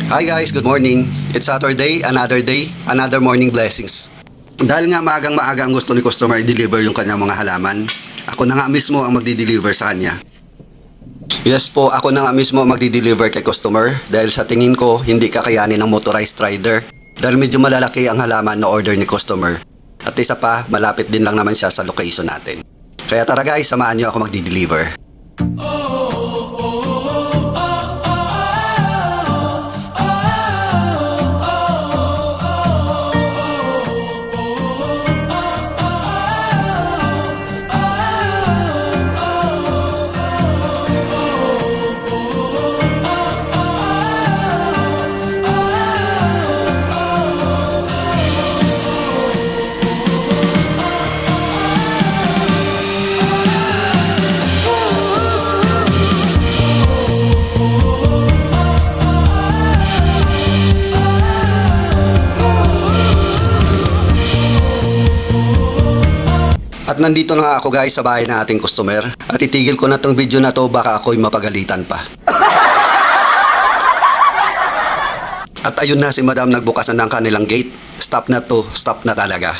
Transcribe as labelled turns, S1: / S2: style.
S1: Hi guys, good morning. It's Saturday, another day, another morning blessings. Dahil nga maagang-maaga ang gusto ni customer i-deliver yung kanyang mga halaman, ako na nga mismo ang magdi-deliver sa kanya. Yes po, ako na nga mismo magdi-deliver kay customer dahil sa tingin ko hindi kakayanin ng motorized rider dahil medyo malalaki ang halaman na order ni customer. At isa pa, malapit din lang naman siya sa location natin. Kaya tara guys, samahan niyo ako magdi-deliver. At nandito na nga ako guys sa bahay ng ating customer. At itigil ko na tong video na to, baka ako'y mapagalitan pa. At ayun na si madam, nagbukasan ng kanilang gate. Stop na to, stop na talaga.